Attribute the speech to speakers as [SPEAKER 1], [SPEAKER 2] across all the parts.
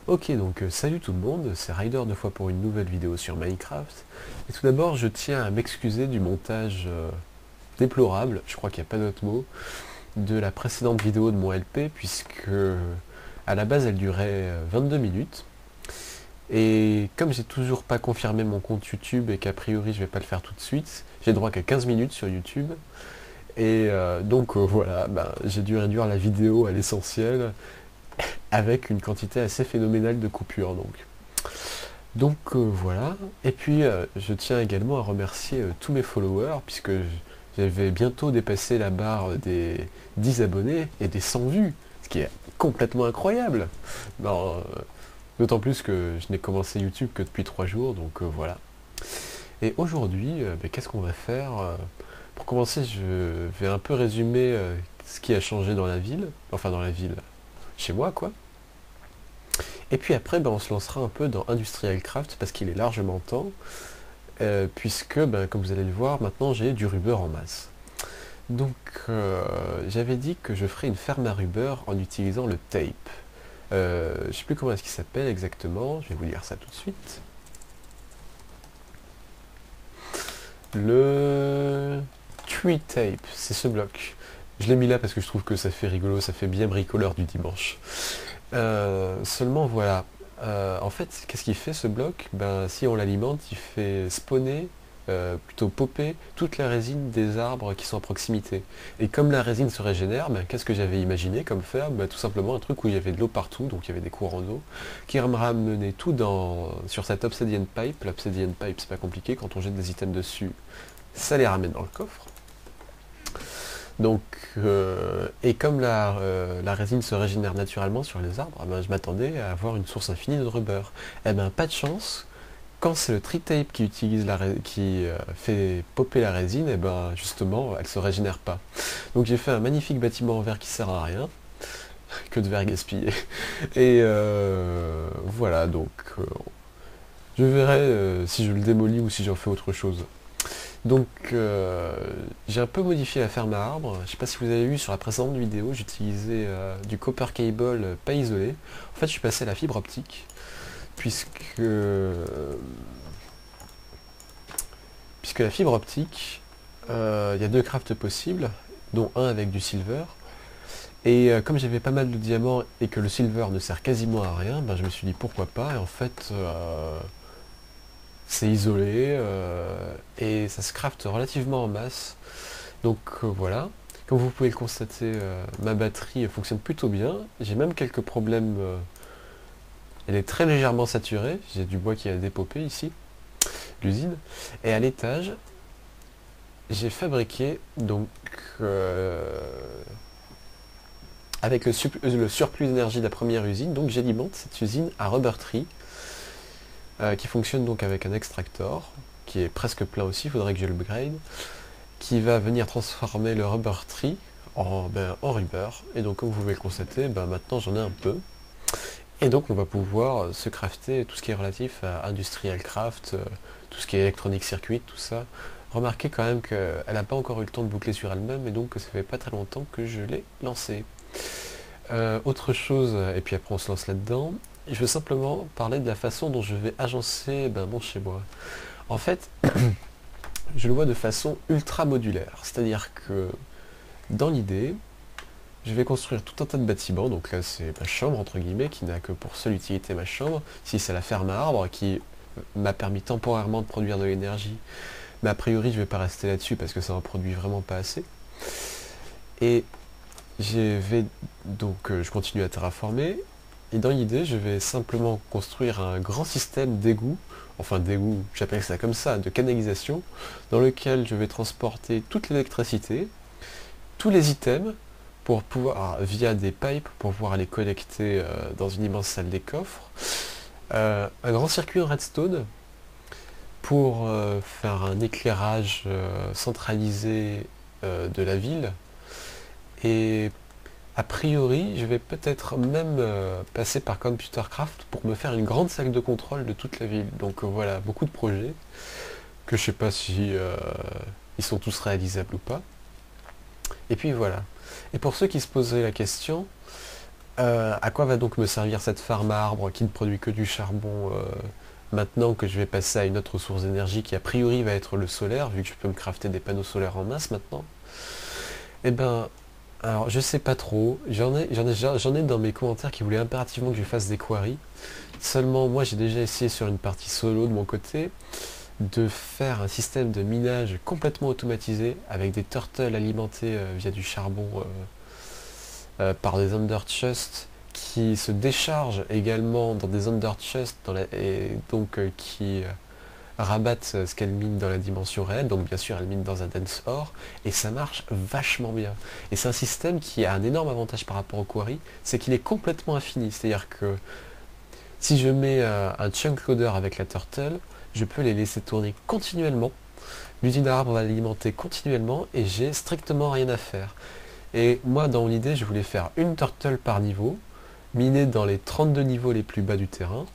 [SPEAKER 1] Ok, donc salut tout le monde, c'est Ryder deux fois pour une nouvelle vidéo sur Minecraft. Et tout d'abord, je tiens à m'excuser du montage déplorable, je crois qu'il n'y a pas d'autre mot, de la précédente vidéo de mon LP, puisque à la base elle durait 22 minutes. Et comme j'ai toujours pas confirmé mon compte YouTube et qu'a priori je vais pas le faire tout de suite, j'ai droit qu'à 15 minutes sur YouTube. Et voilà, j'ai dû réduire la vidéo à l'essentiel avec une quantité assez phénoménale de coupures. Donc voilà, et puis je tiens également à remercier tous mes followers, puisque j'avais bientôt dépassé la barre des 10 abonnés et des 100 vues, ce qui est complètement incroyable. Non, d'autant plus que je n'ai commencé YouTube que depuis 3 jours, donc voilà. Et aujourd'hui, qu'est-ce qu'on va faire Pour commencer, je vais un peu résumer ce qui a changé dans la ville, enfin dans la ville, chez moi quoi. Et puis après, on se lancera un peu dans Industrial Craft parce qu'il est largement temps, puisque, comme vous allez le voir, maintenant j'ai du rubber en masse. Donc, j'avais dit que je ferais une ferme à rubber en utilisant le tape. Je ne sais plus comment est-ce qu'il s'appelle exactement, je vais vous lire ça tout de suite. Le tree tape, c'est ce bloc. Je l'ai mis là parce que je trouve que ça fait rigolo, ça fait bien bricoleur du dimanche. Seulement voilà, en fait, qu'est-ce qu'il fait ce bloc? Si on l'alimente, il fait spawner, plutôt popper, toute la résine des arbres qui sont à proximité. Et comme la résine se régénère, qu'est-ce que j'avais imaginé comme faire? Tout simplement un truc où il y avait de l'eau partout, donc il y avait des courants d'eau, qui me ramenait tout sur cette obsidian pipe. L'obsidian pipe, c'est pas compliqué, quand on jette des items dessus, ça les ramène dans le coffre. Donc, et comme la résine se régénère naturellement sur les arbres, je m'attendais à avoir une source infinie de rubber. Pas de chance, quand c'est le tree tape qui fait popper la résine, justement, elle se régénère pas. Donc j'ai fait un magnifique bâtiment en verre qui sert à rien, que de verre gaspillé. Et voilà, donc je verrai si je le démolis ou si j'en fais autre chose. Donc j'ai un peu modifié la ferme à arbres. Je ne sais pas si vous avez vu sur la précédente vidéo, j'utilisais du copper cable pas isolé. En fait, je suis passé à la fibre optique, puisque la fibre optique, il y a deux crafts possibles, dont un avec du silver. Et comme j'avais pas mal de diamants et que le silver ne sert quasiment à rien, je me suis dit pourquoi pas. Et en fait, c'est isolé et ça se crafte relativement en masse. Donc voilà, comme vous pouvez le constater, ma batterie fonctionne plutôt bien. J'ai même quelques problèmes, elle est très légèrement saturée, j'ai du bois qui a dépopé ici, l'usine. Et à l'étage, j'ai fabriqué donc avec le surplus d'énergie de la première usine, donc j'alimente cette usine à Rubber Tree, qui fonctionne donc avec un extractor, qui est presque plein aussi, il faudrait que je l'upgrade, qui va venir transformer le Rubber Tree en rubber. Et donc comme vous pouvez le constater, maintenant j'en ai un peu. Et donc on va pouvoir se crafter tout ce qui est relatif à Industrial Craft, tout ce qui est électronique circuit, tout ça. Remarquez quand même qu'elle n'a pas encore eu le temps de boucler sur elle-même, et donc ça fait pas très longtemps que je l'ai lancée. Autre chose, et puis après on se lance là-dedans, je veux simplement parler de la façon dont je vais agencer mon chez moi. En fait, je le vois de façon ultra modulaire, c'est-à-dire que dans l'idée, je vais construire tout un tas de bâtiments. Donc là c'est ma chambre entre guillemets, qui n'a que pour seule utilité ma chambre. Ici c'est la ferme à arbres qui m'a permis temporairement de produire de l'énergie, mais a priori je vais pas rester là-dessus parce que ça en produit vraiment pas assez. Et je continue à terraformer, et dans l'idée, je vais simplement construire un grand système d'égout, enfin d'égout, j'appelle ça comme ça, de canalisation, dans lequel je vais transporter toute l'électricité, tous les items, pour pouvoir, via des pipes, pour pouvoir les collecter dans une immense salle des coffres, un grand circuit en redstone, pour faire un éclairage centralisé de la ville. Et a priori, je vais peut-être même passer par Computercraft pour me faire une grande salle de contrôle de toute la ville. Donc voilà, beaucoup de projets que je sais pas si ils sont tous réalisables ou pas. Et puis voilà. Et pour ceux qui se poseraient la question, À quoi va donc me servir cette farm à arbres qui ne produit que du charbon maintenant que je vais passer à une autre source d'énergie qui a priori va être le solaire, vu que je peux me crafter des panneaux solaires en masse maintenant? Eh ben, alors je sais pas trop, j'en ai dans mes commentaires qui voulaient impérativement que je fasse des quarries. Seulement moi j'ai déjà essayé sur une partie solo de mon côté de faire un système de minage complètement automatisé avec des turtles alimentés via du charbon par des underchests qui se déchargent également dans des underchests et donc qui rabattent ce qu'elles minent dans la dimension réelle, donc bien sûr elles minent dans un dense ore, et ça marche vachement bien. Et c'est un système qui a un énorme avantage par rapport au quarry, c'est qu'il est complètement infini, c'est-à-dire que si je mets un chunk loader avec la turtle, je peux les laisser tourner continuellement, l'usine à arbre va l'alimenter continuellement, et j'ai strictement rien à faire. Et moi dans mon idée je voulais faire une turtle par niveau, miner dans les 32 niveaux les plus bas du terrain,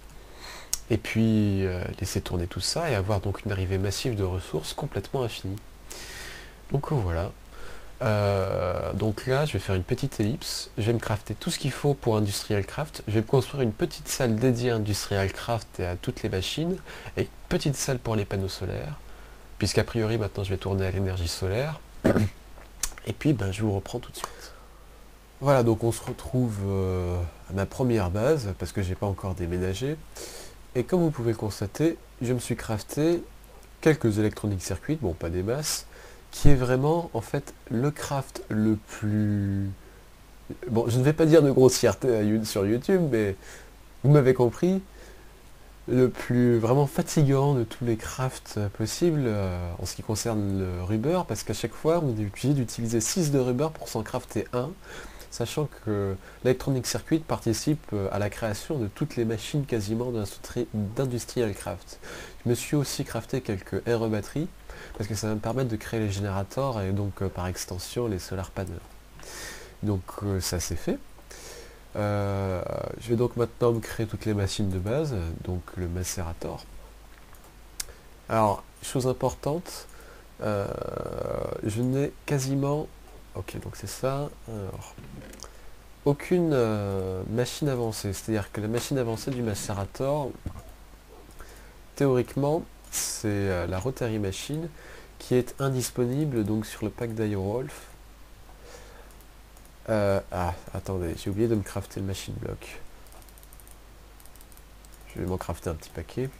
[SPEAKER 1] et puis laisser tourner tout ça et avoir donc une arrivée massive de ressources complètement infinie. Donc voilà. Donc là je vais faire une petite ellipse, je vais me crafter tout ce qu'il faut pour Industrial Craft, je vais me construire une petite salle dédiée à Industrial Craft et à toutes les machines, et une petite salle pour les panneaux solaires, puisqu'a priori maintenant je vais tourner à l'énergie solaire. Et puis ben, je vous reprends tout de suite. Voilà, donc on se retrouve à ma première base, parce que j'ai pas encore déménagé. Et comme vous pouvez le constater, je me suis crafté quelques électroniques circuits, bon pas des masses, qui est vraiment en fait le craft le plus... Bon, je ne vais pas dire de grossièreté sur YouTube, mais vous m'avez compris, le plus vraiment fatigant de tous les crafts possibles en ce qui concerne le rubber, parce qu'à chaque fois on est obligé d'utiliser 6 de rubber pour s'en crafter un, sachant que l'Electronic Circuit participe à la création de toutes les machines quasiment d'Industrial Craft. Je me suis aussi crafté quelques RE batteries, parce que ça va me permettre de créer les générateurs et donc par extension les solar panels. Donc ça c'est fait. Je vais donc maintenant me créer toutes les machines de base, donc le macérator. Alors, chose importante, je n'ai quasiment... Ok, donc c'est ça. Alors, aucune machine avancée, c'est-à-dire que la machine avancée du macérator, théoriquement, c'est la Rotary Machine qui est indisponible donc sur le pack d'Irewolf. Attendez, j'ai oublié de me crafter le machine block. Je vais m'en crafter un petit paquet.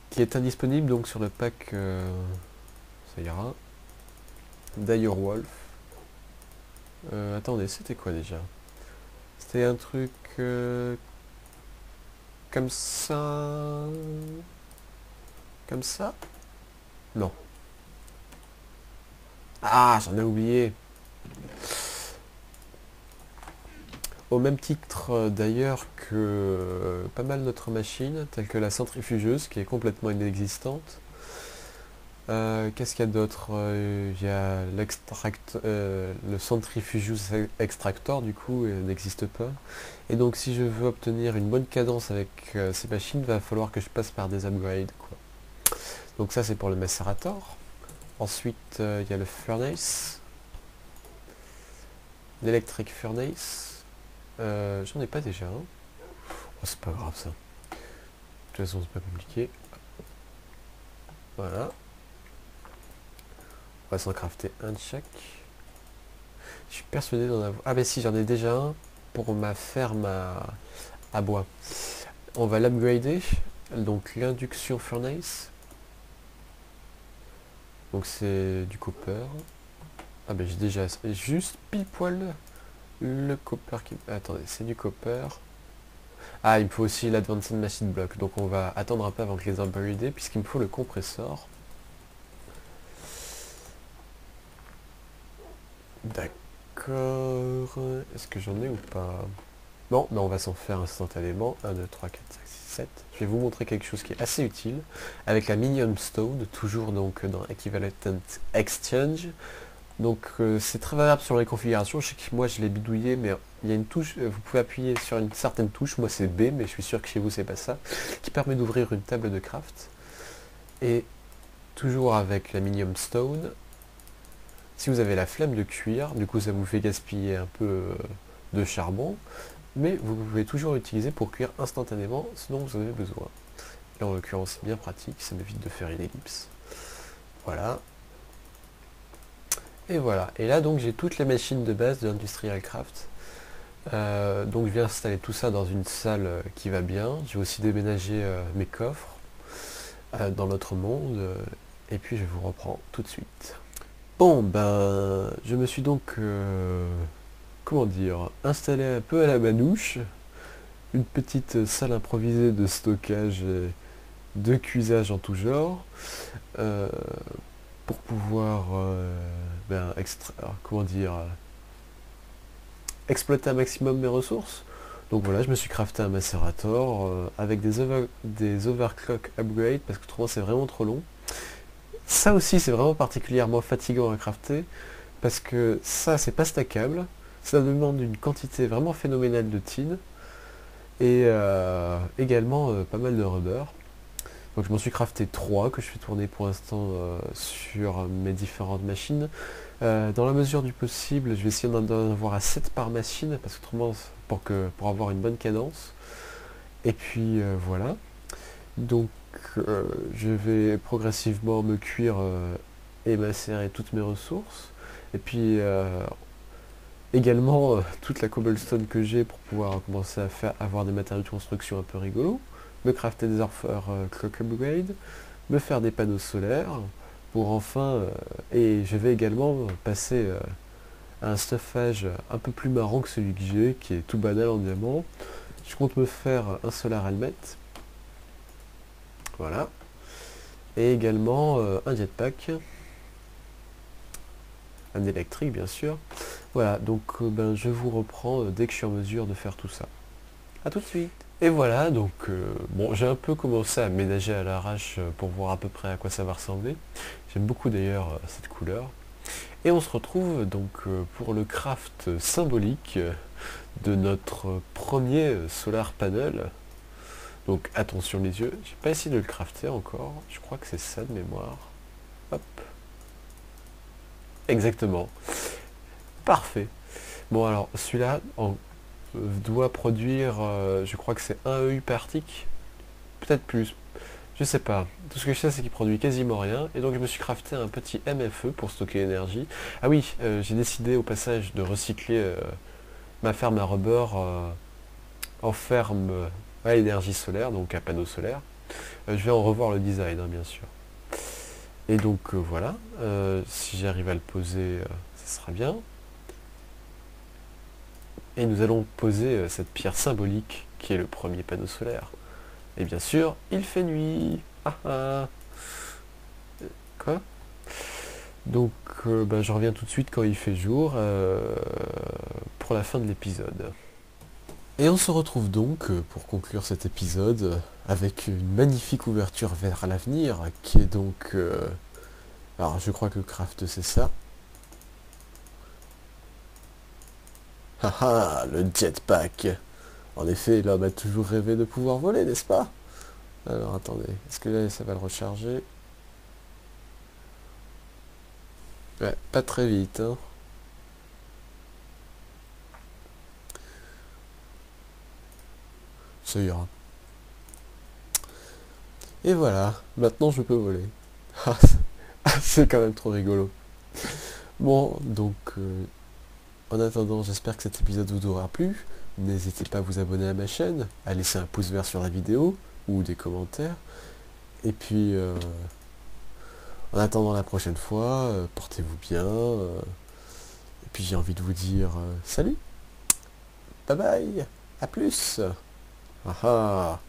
[SPEAKER 1] Qui est indisponible donc sur le pack, ça ira, d'Irewolf. Attendez, c'était quoi déjà? C'était un truc comme ça. Comme ça? Non. Ah, j'en ai oublié. Au même titre d'ailleurs que pas mal d'autres machines, telles que la centrifugeuse, qui est complètement inexistante. Qu'est-ce qu'il y a d'autre? Il y a le centrifugeuse extractor, du coup, n'existe pas. Et donc si je veux obtenir une bonne cadence avec ces machines, il va falloir que je passe par des upgrades, quoi. Donc ça c'est pour le macérator. Ensuite il y a le furnace. L'electric furnace. J'en ai pas déjà un. Oh, c'est pas grave ça. De toute façon c'est pas compliqué. Voilà. On va s'en crafter un de chaque. Je suis persuadé d'en avoir... Ah ben si, j'en ai déjà un pour ma ferme à bois. On va l'upgrader. Donc l'induction furnace. Donc c'est du copper. Ah ben j'ai déjà juste pile poil le copper qui... Attendez, c'est du copper. Ah, il me faut aussi l'advanced machine block. Donc on va attendre un peu avant que les upgrader puisqu'il me faut le compresseur. D'accord. Est-ce que j'en ai ou pas? Non, mais on va s'en faire instantanément. 1, 2, 3, 4, 5, 6, 7. Je vais vous montrer quelque chose qui est assez utile. Avec la Minium Stone, toujours donc dans Equivalent Exchange. Donc c'est très variable sur les configurations. Je sais que moi je l'ai bidouillé, mais il y a une touche, vous pouvez appuyer sur une certaine touche, moi c'est B, mais je suis sûr que chez vous c'est pas ça, qui permet d'ouvrir une table de craft. Et toujours avec la Minium Stone, si vous avez la flemme de cuire, du coup ça vous fait gaspiller un peu de charbon, mais vous pouvez toujours l'utiliser pour cuire instantanément ce dont vous avez besoin. Là en l'occurrence c'est bien pratique, ça m'évite de faire une ellipse. Voilà. Et voilà. Et là donc j'ai toutes les machines de base de Industrial Craft. Donc je viens installer tout ça dans une salle qui va bien. Je vais aussi déménager mes coffres dans l'autre monde. Et puis je vous reprends tout de suite. Bon ben je me suis donc comment dire, installé un peu à la manouche. Une petite salle improvisée de stockage et de cuisage en tout genre. Pour pouvoir comment dire, exploiter un maximum mes ressources. Donc voilà, je me suis crafté un macérator avec des overclock upgrades parce que autrement c'est vraiment trop long. Ça aussi c'est vraiment particulièrement fatigant à crafter parce que ça c'est pas stackable, ça demande une quantité vraiment phénoménale de tin et également pas mal de rubber. Donc je m'en suis crafté 3 que je fais tourner pour l'instant sur mes différentes machines. Dans la mesure du possible, je vais essayer d'en avoir à 7 par machine, parce que autrement, pour avoir une bonne cadence. Et puis voilà. Donc je vais progressivement me cuire et macérer toutes mes ressources. Et puis également toute la cobblestone que j'ai pour pouvoir commencer à avoir des matériaux de construction un peu rigolos. Me crafter des clock upgrade, me faire des panneaux solaires, pour enfin, et je vais également passer à un stuffage un peu plus marrant que celui que j'ai, qui est tout banal en diamant. Je compte me faire un solar helmet, voilà, et également un jetpack, un électrique bien sûr. Voilà, donc ben, je vous reprends dès que je suis en mesure de faire tout ça. A tout de suite. Et voilà, donc bon, j'ai un peu commencé à ménager à l'arrache pour voir à peu près à quoi ça va ressembler. J'aime beaucoup d'ailleurs cette couleur. Et on se retrouve donc pour le craft symbolique de notre premier solar panel. Donc attention les yeux, j'ai pas essayé de le crafter encore, je crois que c'est ça de mémoire. Hop. Exactement. Parfait. Bon alors celui-là doit produire, je crois que c'est 1 EU par tick, peut-être plus, je sais pas. Tout ce que je sais c'est qu'il produit quasiment rien, et donc je me suis crafté un petit MFE pour stocker l'énergie. Ah oui, j'ai décidé au passage de recycler ma ferme à rubber en ferme à énergie solaire, donc à panneaux solaires. Je vais en revoir le design, hein, bien sûr. Et donc voilà, si j'arrive à le poser, ça sera bien. Et nous allons poser cette pierre symbolique qui est le premier panneau solaire. Et bien sûr, il fait nuit. Ah ah. Quoi? Donc ben, je reviens tout de suite quand il fait jour pour la fin de l'épisode. Et on se retrouve donc pour conclure cet épisode avec une magnifique ouverture vers l'avenir qui est donc... alors je crois que craft c'est ça. Haha, le jetpack. En effet, l'homme a toujours rêvé de pouvoir voler, n'est-ce pas? Alors attendez, est-ce que là ça va le recharger? Ouais, pas très vite, hein. Ça ira. Et voilà, maintenant je peux voler. C'est quand même trop rigolo. Bon, donc en attendant, j'espère que cet épisode vous aura plu. N'hésitez pas à vous abonner à ma chaîne, à laisser un pouce vert sur la vidéo ou des commentaires. Et puis, en attendant la prochaine fois, portez-vous bien. Et puis j'ai envie de vous dire salut, bye bye, à plus. Ah ah.